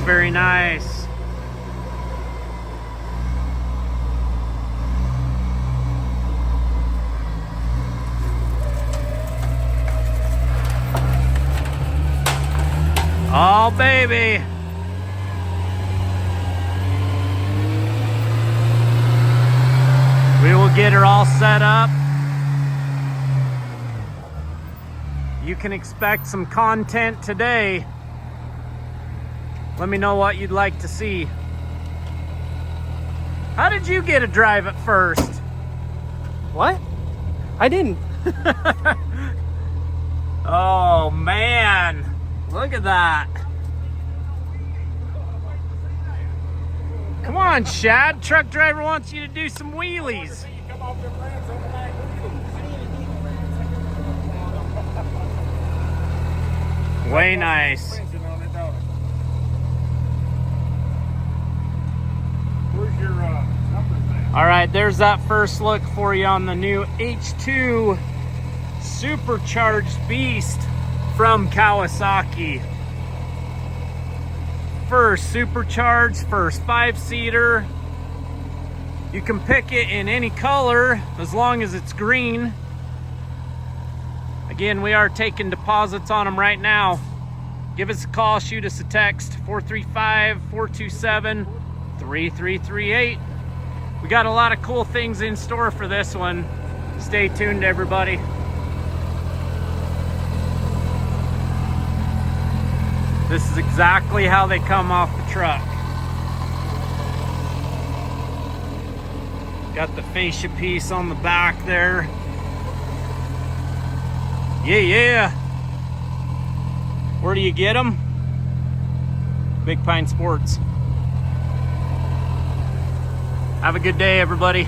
very nice. Oh, baby. We will get her all set up. You can expect some content today. Let me know what you'd like to see. How did you get a drive at first? What? I didn't. Oh, man. Look at that. Come on, Shad. Truck driver wants you to do some wheelies. Way nice. Where's your numbers at? All right, there's that first look for you on the new H2 supercharged beast from Kawasaki. First supercharged, first 5-seater. You can pick it in any color as long as it's green. Again, we are taking deposits on them right now. Give us a call, shoot us a text, 435-427-3338. We got a lot of cool things in store for this one. Stay tuned, everybody. This is exactly how they come off the truck. Got the fascia piece on the back there. Yeah, yeah. Where do you get them? Big Pine Sports. Have a good day, everybody.